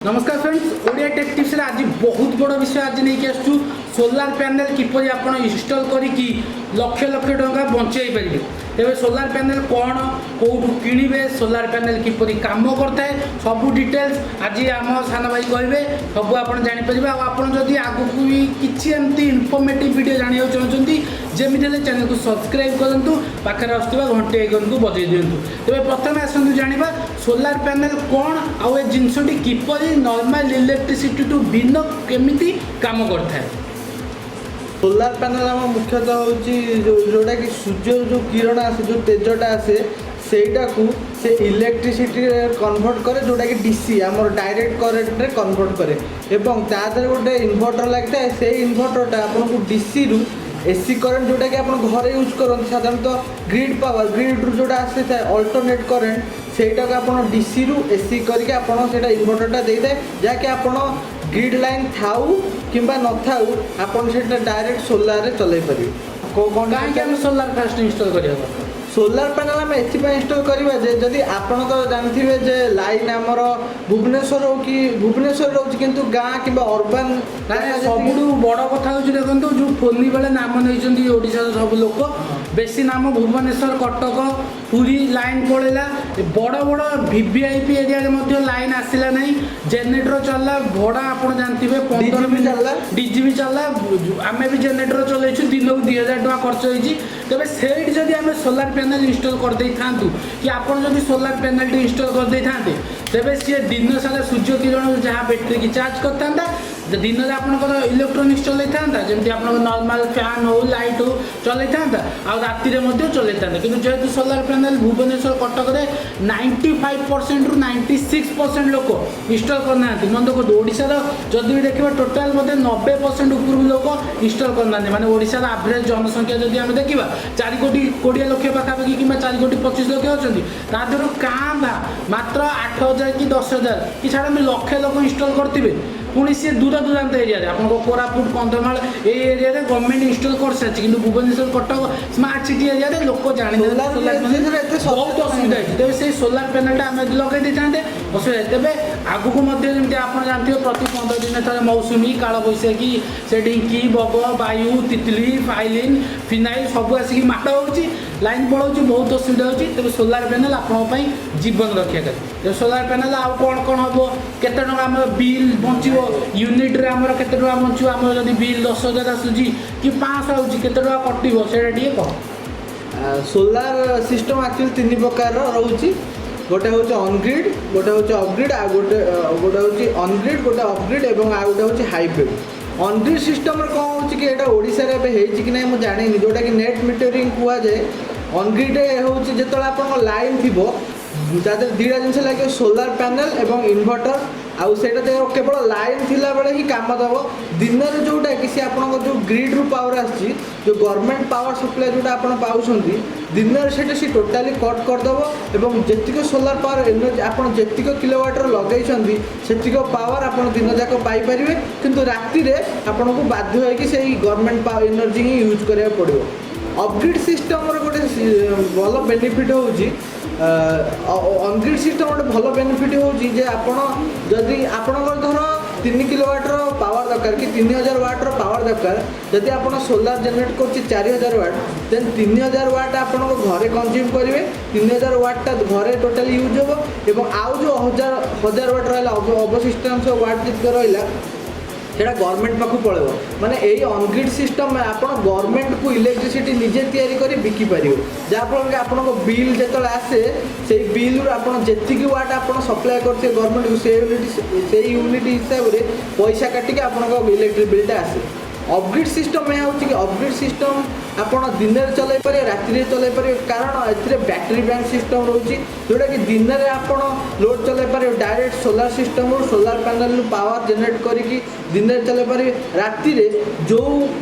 नमस्कार friends Odia take tips आज बहुत बड़ विषय आज नहीं आसू सोलार पैनल किपर आप इंस्टॉल करी लक्ष लक्ष टंका बचाई पारे तेज सोलार पैनल कौन कौटू किणवे सोलार पैनल किपर कम करता है सब डिटेल्स आज आम सान भाई कहे सब आप जापर आपड़ी आगू भी किसी एमती इनफॉर्मेटिव वीडियो जाना चाहते जमी चैनल को सब्सक्राइब करूँ पाखे आसुवा घंटे आइकन को बजाई दिंतु तेज प्रथम आसतु जाना सोलार पैनल कौन आउ ए जिनसटी किपर नॉर्मल इलेक्ट्रिसिटी टू भिन्न केमिति काम करता है। सोलार पैनल आम मुख्यतः हूँ जोटा कि सूर्य जो किरण आसे जो तेजटा आसे सेटा को से इलेक्ट्रिसिटी कन्वर्ट करे जोटा कि डीसी आम डायरेक्ट करेन्ट रे कन्वर्ट करे एवं तादर गोटे इन्वर्टर लगता है से इन्वर्टरटा आपको डीसी रु एसी करेन्ट जोटा कि आप घरे यूज करते साधारणतः ग्रिड पावर ग्रिड रु जोटा आसी था अल्टरनेट करेन्ट सेटा को आप डीसी रु एसी करके आपटा इन्वर्टरटा दे दे जहाँकि आप ग्रिड लाइन थाऊ किंबा न थाऊ आपन सेटा डायरेक्ट सोलार रे चलाई पारे कौन कहीं सोलार फास्ट इंस्टॉल करिया सोलार पैनल आम एथपाई इंस्टॉल करवा जदि आप जानते जे लाइन आमर भुवनेश्वर हो कि भुवनेश्वर रोच किंतु गाँ कि अर्बान सब बड़ कथा हूँ देखो जो फोनी बेले नाम नहीं ओडिशा सब लोक बेसी नाम भुवनेश्वर कटक पुरी लाइन पड़ेगा बड़ बड़ वीवीआईपी एरिया लाइन आसला ना जेनेटर चलला भड़ा आप जानते 15 मिनट डीजी भी चलला आम भी जेनेटर चलू दिन को 2000 टका खर्च होती तेज से जदि आम सोलार पैनल इंस्टॉल कर दे था कि आप सोलार पैनल इंस्टॉल कर दे था तेरे सी दिन सारा सूर्य किरण जहाँ बैटेरी की चार्ज करता दिन में आप इलेक्ट्रोनिक्स चलता जमी आप नॉर्मल फैन हो लाइट हो चलता आती चलता कि जेहेतु सोलार पैनल भुवनेश्वर कटक में 95% रु 96% लोक इंस्टॉल करना मन देखो ओडार जदि भी देखा टोटाल 90% ऊपर लोक इंस्टॉल करना माने ओडार एवरेज जनसंख्या जदि आम देखा 4 कोटी 20 लक्ष पाखापाखि कि 4 कोटी 25 लक्ष अच्छी तादर क्या मात्र 8000 कि 10000 कि छाड़ लक्षे लोक इंस्टॉल करते पुणी सी दूर दूरांत एरिया आपको कोरापुट कंधमाल ये एरिया गवर्नमेंट इंस्टॉल कर सारी कि Bhubaneswar Cuttack smart city area लोक जाने बहुत असुविधा है तेज से सोलार पैनल आम लगे दे था असुविधा तेज आगक जमी आप जानते प्रति 15 दिन थे मौसुमी काल बैशाखी से ढिंकी बग वायु तितली फाइलिन फिनाइल सब आसिक माड़ हो लाइन पड़ाऊँ बहुत असुविधा होती तेज सोलार पैनल आपंपाई जीवन रक्षा करे सोलार पैनल आउ कौन कौन हम केते आम बिल बचो यूनिट रे आमर केते टका बचो आम जदि बिल 10,000 आसूची कि 500 आउची केते टका कटिबो सेटा टिके कह सोलार सिस्टम एक्चुअली 3 प्रकार रोची गोटे हूँ ऑनग्रिड गोटे हूँ अपग्रिड आ गोटे हूँ ऑनग्रिड गोटे अपग्रिड और आ गोटे हूँ हाइब्रिड ऑनग्रिड सिस्टम कौन हो कि यहाँ ओडिशा रे एबे कि नहीं जानी जोटा कि नेट मीटरिंग कुआ जाए ऑनग्रिड हूँ जो आप लाइन थी तादर 2टा जिनस लगे सोलार पैनल एवं इन्वर्टर आउ सेटा केवल लाइन थिला बेले ही काम दब दिन में जोटा कि सी आपन जो ग्रिड रु पावर आसी जो गवर्नमेंट पावर सप्लाई जोटा आप पाँच दिन में सी टोटाली कट करदेव एवं जीक सोलार पावर एनर्जी आप जीक किलोवाटर लगे से पावर आप दिन जाक पाइपर किंतु राति आपन को बाध्य है कि गवर्नमेंट पावर एनर्जी ही यूज करा पड़ो अपग्रिड सिस्टम गोटे भल बेनिफिट होची ऑनग्रिड सिस्टम गोटे भल बेनिफिट होची जदि आपणकर धर 3 किलोवाटर पावर दरकार कि 3000 वाटर पावर दरकार जदि आप सोलार जेनेट कर 4000 वाट देन 3000 वाट आप घरे कंज्यूम करेंगे 3000 वाटा घरे टोटाली यूज हो आउ जो 1000 वाट रहा अवशिष्टांश वाट जितक रहा सेटा गवर्नमेंट पाखु पड़े माने यही ऑनग्रिड सिस्टम में आप गवर्नमेंट को इलेक्ट्रिसिटी निजे तैयारी कर बिकी पार जहाँफल कि आप बिल जो आसे से बिल आप जी वाट आप सप्लाई करते गवर्नमेंट को से यूनिट हिसाब से पैसा काटिक आप इलेक्ट्रिक बिलटा आसे अपग्रिड सिस्टम में हूँ कि अपग्रिड सिस्टम आप दिन में चल पारे राति चल पारे कारण ए बैटेरी बैंक सिस्टम रोचे जोटा कि दिन में आप लोड चल पारे direct solar system solar panel power Janet करके दिन में चल पारे राति जो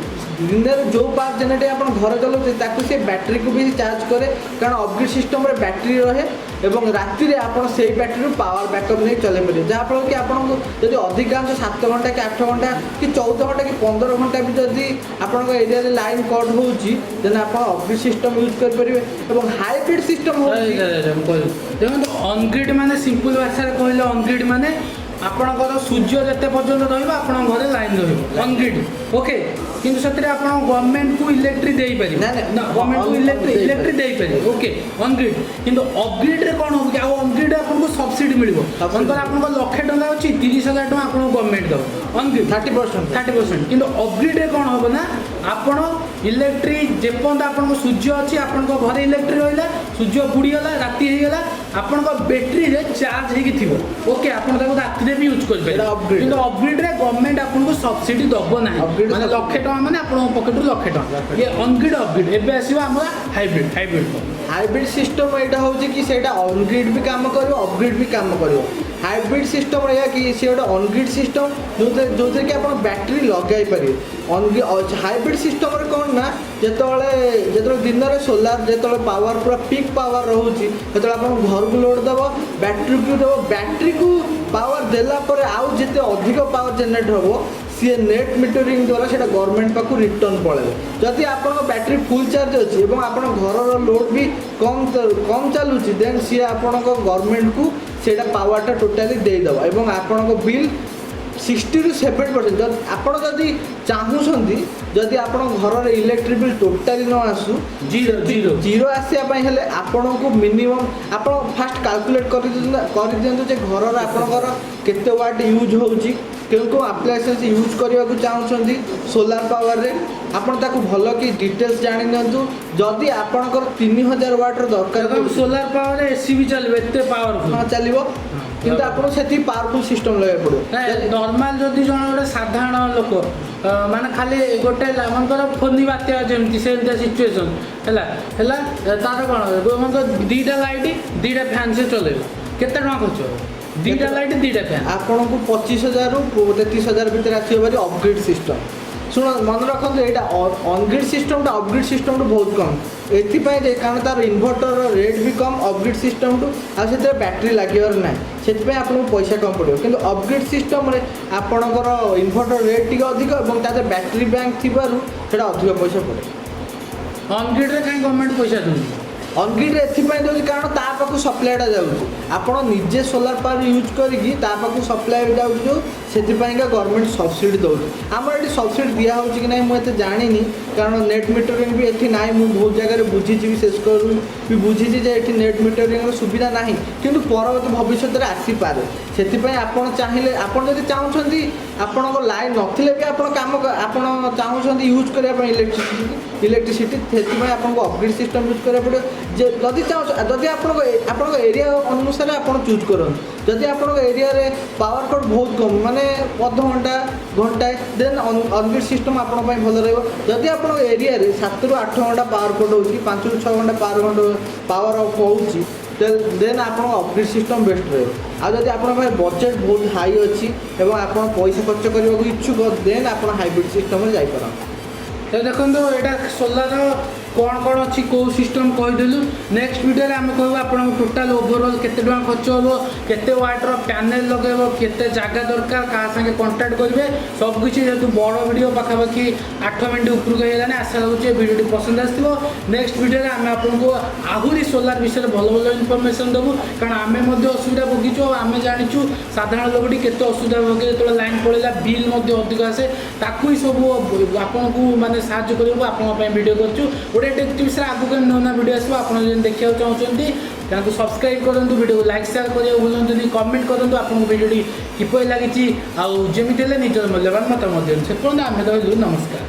दिन में जो पावर जेनेट आप घर चलाते से बैटेरी को भी चार्ज करे कारण अपग्रिड सिस्टम रे बैटेरी रहे और राति आप बैटेरी पावर बैकअप नहीं चल पारे जहाँफल कि आपको जब अधिकांश 7 घंटा कि 8 घंटा कि 14 घंटा कि 15 घंटा भी जदि आप एरिया लाइन कट हो आप अपग्रिड सिस्टम यूज करेंगे और हाइब्रिड सिस्टम देखो ऑनग्रिड माने सिंपल भाषा कहले ऑनग्रिड माने ଆପଣଙ୍କର ସୂର୍ଯ୍ୟ ଯେତେ ପର୍ଯ୍ୟନ୍ତ ରହିବ ଆପଣଙ୍କ ଘରେ ଲାଇନ୍ ରହିବ ଅନଗ୍ରିଡ୍ ଓକେ କିନ୍ତୁ ସେଥିରେ ଆପଣ ଗଭର୍ଣ୍ଣମେଣ୍ଟକୁ ଇଲେକ୍ଟ୍ରି ଦେଇପାରିବେ ନା ଗଭର୍ଣ୍ଣମେଣ୍ଟକୁ ଇଲେକ୍ଟ୍ରି ଦେଇପାରିବେ ଓକେ ଅନଗ୍ରିଡ୍ କିନ୍ତୁ ଅପଗ୍ରିଡ୍ରେ କ'ଣ ହେବ କି ଆଉ ଅନଗ୍ରିଡ୍ ଆପଣଙ୍କୁ ସବସିଡି ମିଳିବ ମନେକର ଆପଣଙ୍କ 1,00,000 ଟଙ୍କା ଅଛି 30,000 ଟଙ୍କା ଆପଣଙ୍କୁ ଗଭର୍ଣ୍ଣମେଣ୍ଟ ଦେବ ଅନଗ୍ରିଡ୍ 30% କିନ୍ତୁ ଅପଗ୍ରିଡ୍ରେ କ'ଣ ହେବ ନା ଆପଣ ଇଲେକ୍ଟ୍ରି ଯେପର୍ଯ୍ୟନ୍ତ ଆପଣଙ୍କ ସୂର୍ଯ୍ୟ ଅଛି ଆପଣଙ୍କ ଘରେ ଇଲେକ୍ଟ୍ରି ରହିଲା ସୂର୍ଯ୍ୟ ବୁଡ଼ିଗଲା ରାତି ହେଇଗଲା ଆପଣଙ୍କ ବ୍ୟାଟେରୀରେ ଚାର୍ଜ ହେଇକି ଥିବ ଓକେ ଆପଣ ତାକୁ ରାତିରେ ବି ୟୁଜ୍ କରିପାରିବେ କିନ୍ତୁ ଅପଗ୍ରିଡ୍ରେ ଗଭର୍ଣ୍ଣମେଣ୍ଟ ଆପଣଙ୍କୁ ସବସିଡି ଦେବ ନାହିଁ ମାନେ 1,00,000 ଟଙ୍କା ମାନେ ଆପଣଙ୍କ ପକେଟରୁ 1,00,000 ଟଙ୍କା ଇଏ ଅନଗ୍ରିଡ୍ ଅପଗ୍ରିଡ୍ ଏବେ ଆସିବ ଆମର ହାଇବ୍ରିଡ୍ ସିଷ୍ଟମ ଏଇଟା ହେଉଛି କି ସେଇଟା ଅନଗ୍ରିଡ୍ ବି କାମ କରିବ ଅପଗ୍ରିଡ୍ ବି କାମ କରିବ ହାଇବ୍ରିଡ୍ ସିଷ୍ଟମ ଏହା କି ସେ ଗୋଟେ ଅନଗ୍ରିଡ୍ ସିଷ୍ଟମ ଯେଉଁଥିରେ କି ଆପଣ ବ୍ୟାଟେରୀ ଲଗାଇ ପାରିବେ ହାଇବ୍ରିଡ୍ ସିଷ୍ଟମରେ କ'ଣ ନା ଯେତେବେଳେ ଦିନରେ ସୋଲାର ଯେତେବେଳେ ପାୱାର ପୁରା ପିକ୍ ପାୱାର ରହୁଛି ସେତେବେଳେ ଆପଣ ଘରକୁ ଲୋଡ୍ ଦେବ ବ୍ୟାଟେରୀକୁ ଦେବ ବ୍ୟାଟେରୀକୁ ପାୱାର ଦେଲା ପରେ ଆଉ ଯେତେ ଅଧିକ ପାୱାର ଜେନେରେଟ୍ ହେବ ସିଏ ନେଟ୍ ମିଟରିଂ ଦ୍ୱାରା ସେଇଟା ଗଭର୍ଣ୍ଣମେଣ୍ଟ ପାଖକୁ ରିଟର୍ନ ପଳାଇବ ଯଦି ଆପଣଙ୍କ ବ୍ୟାଟେରୀ ଫୁଲ୍ ଚାର୍ଜ ଅଛି ଏବଂ ଆପଣଙ୍କ ଘରର ଲୋଡ୍ ବି କମ୍ ଚାଲୁଛି ଦେନ୍ ସିଏ ଆପଣଙ୍କ ଗଭର୍ଣ୍ଣମେଣ୍ଟକୁ ସେଇଟା ପାୱାରଟା ଟୋଟାଲି ଦେଇଦେବ ଏବଂ ଆପଣଙ୍କ ବିଲ୍ 60 ରୁ 70% ଆପଣ ଯଦି ଚାହୁଁଛନ୍ତି ଯଦି ଆପଣଙ୍କ ଘରର ଇଲେକ୍ଟ୍ରିକ୍ ବିଲ୍ ଟୋଟାଲି ନ ଆସୁ ଜିରୋ ଆସିବା ପାଇଁ ହେଲେ ଆପଣଙ୍କୁ ମିନିମମ୍ ଆପଣ ଫାଷ୍ଟ କାଲକୁଲେଟ୍ କରିଦିଅନ୍ତୁ ଯେ ଘରର ଆପଣଙ୍କର କେତେ ୱାଟ୍ ୟୁଜ୍ ହେଉଛି କେଉଁ ଆପ୍ଲାଏନ୍ସେସ୍ ୟୁଜ୍ କରିବାକୁ ଚାହୁଁଛନ୍ତି ସୋଲାର ପାୱାରରେ ଆପଣ ତାକୁ ଭଲ କି ଡିଟେଲ୍ସ ଜାଣି ନିଅନ୍ତୁ ଯଦି ଆପଣଙ୍କର 3,000 ୱାଟ୍ର ଦରକାର ସୋଲାର ପାୱାରରେ ଏସି ବି ଚାଲିବ ଏତେ ପାୱାରଫୁଲ୍ ହଁ ଚାଲିବ କିନ୍ତୁ ଆପଣଙ୍କୁ ସେତିକି ପାୱାରଫୁଲ୍ ସିଷ୍ଟମ୍ ଲଗାଇବାକୁ ପଡ଼ିବ ନର୍ମାଲ ଯଦି ଜଣେ ଗୋଟେ ସାଧାରଣ ଲୋକ ମାନେ ଖାଲି ଗୋଟେ ମନେକର ଫୋନି ବାତ୍ୟା ଯେମିତି ସେମିତିଆ ସିଚୁଏସନ୍ ହେଲା ତାର କ'ଣ ମନେକର 2ଟା ଲାଇଟ୍ 2ଟା ଫ୍ୟାନ୍ ସେ ଚଲେଇବ କେତେ ଟଙ୍କା ଖର୍ଚ୍ଚ ହେବ 2ଟା ଲାଇଟ୍ 2ଟା ଫ୍ୟାନ୍ ଆପଣଙ୍କୁ 25,000 ରୁ 33,000 ଭିତରେ ଆସିବ ଭାରି ଅପଗ୍ରେଡ୍ ସିଷ୍ଟମ୍ ଶୁଣ ମନେ ରଖନ୍ତୁ ଏଇଟା ଅନଗ୍ରିଡ୍ ସିଷ୍ଟମ୍ଟା ଅପଗ୍ରିଡ୍ ସିଷ୍ଟମ୍ଠୁ ବହୁତ କମ୍ ଏଥିପାଇଁ ଯେ କାରଣ ତାର ଇନଭର୍ଟରର ରେଟ୍ ବି କମ୍ ଅପଗ୍ରିଡ୍ ସିଷ୍ଟମ୍ଠୁ ଆଉ ସେଥିରେ ବ୍ୟାଟେରୀ ଲାଗିବାର ନାହିଁ ସେଥିପାଇଁ ଆପଣଙ୍କୁ ପଇସା କମ୍ ପଡ଼ିବ କିନ୍ତୁ ଅପଗ୍ରିଡ୍ ସିଷ୍ଟମ୍ରେ ଆପଣଙ୍କର ଇନଭର୍ଟର ରେଟ୍ ଟିକେ ଅଧିକ ଏବଂ ତା ଦେହରେ ବ୍ୟାଟେରୀ ବ୍ୟାଙ୍କ ଥିବାରୁ ସେଇଟା ଅଧିକ ପଇସା ପଡ଼େ ଅନଗ୍ରିଡ୍ରେ କାହିଁ ଗଭର୍ଣ୍ଣମେଣ୍ଟ ପଇସା ଦେଉଛି ଅନଗ୍ରିଡ୍ ଏଥିପାଇଁ ଦେଉଛି କାରଣ ତା ପାଖକୁ ସପ୍ଲାଇଟା ଯାଉଛି ଆପଣ ନିଜେ ସୋଲାର ପାୱାର ୟୁଜ୍ କରିକି ତା ପାଖକୁ ସପ୍ଲାଇ ଯାଉଛି ଯେଉଁ ସେଥିପାଇଁକା ଗଭର୍ଣ୍ଣମେଣ୍ଟ ସବସିଡ଼ି ଦେଉଛି ଆମର ଏଠି ସବସିଡ଼ି ଦିଆହେଉଛି କି ନାହିଁ ମୁଁ ଏତେ ଜାଣିନି କାରଣ ନେଟ୍ ମିଟରିଂ ବି ଏଠି ନାହିଁ ମୁଁ ବହୁତ ଜାଗାରେ ବୁଝିଛି ବିଶେଷ କରି ବି ବୁଝିଛି ଯେ ଏଠି ନେଟ୍ ମିଟରିଂର ସୁବିଧା ନାହିଁ କିନ୍ତୁ ପରବର୍ତ୍ତୀ ଭବିଷ୍ୟତରେ ଆସିପାରେ ସେଥିପାଇଁ ଆପଣ ଚାହିଁଲେ ଆପଣ ଯଦି ଚାହୁଁଛନ୍ତି ଆପଣଙ୍କ ଲାଇନ୍ ନଥିଲେ ବି ଆପଣ ଆପଣ ଚାହୁଁଛନ୍ତି ୟୁଜ୍ କରିବା ପାଇଁ ଇଲେକ୍ଟ୍ରିସିଟି ସେଥିପାଇଁ ଆପଣଙ୍କୁ ଅପଗ୍ରେଡ୍ ସିଷ୍ଟମ୍ ୟୁଜ୍ କରିବାକୁ ପଡ଼ିବ ଯେ ଯଦି ଆପଣଙ୍କ ଏରିଆ ଅନୁସାରେ ଆପଣ ଚୁଜ୍ କରନ୍ତୁ ଯଦି ଆପଣଙ୍କ ଏରିଆରେ ପାୱାର କଟ୍ ବହୁତ କମ୍ ମାନେ ଅଧଘଣ୍ଟା ଘଣ୍ଟାଏ ଦେନ୍ ଅନଗ୍ରିଡ୍ ସିଷ୍ଟମ୍ ଆପଣଙ୍କ ପାଇଁ ଭଲ ରହିବ ଯଦି ଆପଣଙ୍କ ଏରିଆରେ 7 ରୁ 8 ଘଣ୍ଟା ପାୱାର କଟ୍ ହେଉଛି 5 ରୁ 6 ଘଣ୍ଟା ପାୱାର ଅଫ୍ ହେଉଛି ଦେନ୍ ଆପଣଙ୍କ ଅପଗ୍ରେଡ୍ ସିଷ୍ଟମ୍ ବେଷ୍ଟ ରହିବ ଆଉ ଯଦି ଆପଣଙ୍କ ପାଇଁ ବଜେଟ୍ ବହୁତ ହାଇ ଅଛି ଏବଂ ଆପଣ ପଇସା ଖର୍ଚ୍ଚ କରିବାକୁ ଇଚ୍ଛୁକ ଦେନ୍ ଆପଣ ହାଇବ୍ରିଡ୍ ସିଷ୍ଟମ୍ରେ ଯାଇପାରନ୍ତି ଦେଖନ୍ତୁ ଏଇଟା ସୋଲାର କ'ଣ ଅଛି କେଉଁ ସିଷ୍ଟମ୍ କହିଦେଲୁ ନେକ୍ସଟ ଭିଡ଼ିଓରେ ଆମେ କହିବୁ ଆପଣଙ୍କୁ ଟୋଟାଲ୍ ଓଭରଅଲ୍ କେତେ ଟଙ୍କା ଖର୍ଚ୍ଚ ହେବ କେତେ ୱାଟ୍ର ପ୍ୟାନେଲ୍ ଲଗାଇବ କେତେ ଜାଗା ଦରକାର କାହା ସାଙ୍ଗେ କଣ୍ଟାକ୍ଟ କରିବେ ସବୁକିଛି ଯେହେତୁ ବଡ଼ ଭିଡ଼ିଓ ପାଖାପାଖି 8 ମିନିଟ୍ ଉପରକୁ ହେଇଗଲାଣି ଆଶା ଲାଗୁଛି ଏ ଭିଡ଼ିଓଟି ପସନ୍ଦ ଆସିଥିବ ନେକ୍ସଟ ଭିଡ଼ିଓରେ ଆମେ ଆପଣଙ୍କୁ ଆହୁରି ସୋଲାର ବିଷୟରେ ଭଲ ଇନଫର୍ମେସନ୍ ଦେବୁ କାରଣ ଆମେ ମଧ୍ୟ ଅସୁବିଧା ଭୋଗିଛୁ ଆଉ ଆମେ ଜାଣିଛୁ ସାଧାରଣ ଲୋକଟି କେତେ ଅସୁବିଧା ଭୋଗେ ଯେତେବେଳେ ଲାଇନ୍ ପଳେଇଲା ବିଲ୍ ମଧ୍ୟ ଅଧିକ ଆସେ ତାକୁ ହିଁ ସବୁ ଆପଣଙ୍କୁ ମାନେ ସାହାଯ୍ୟ କରିବାକୁ ଆପଣଙ୍କ ପାଇଁ ଭିଡ଼ିଓ କରିଛୁ ଗୋଟେ ଟେକ୍ନିକ୍ ବିଷୟରେ ଆଗକୁ ନୂଆ ଭିଡ଼ିଓ ଆସିବ ଆପଣ ଯଦି ଦେଖିବାକୁ ଚାହୁଁଛନ୍ତି ତାଙ୍କୁ ସବସ୍କ୍ରାଇବ୍ କରନ୍ତୁ ଭିଡ଼ିଓକୁ ଲାଇକ୍ ସେୟାର କରିବାକୁ ଭୁଲନ୍ତୁନି କମେଣ୍ଟ କରନ୍ତୁ ଆପଣଙ୍କୁ ଭିଡ଼ିଓଟି କିପରି ଲାଗିଛି ଆଉ ଯେମିତି ହେଲେ ନିଜର ମୂଲ୍ୟବାନ ମତାମତ ଦିଅନ୍ତୁ ସେ ପର୍ଯ୍ୟନ୍ତ ଆମେ ରହିଲୁ ନମସ୍କାର।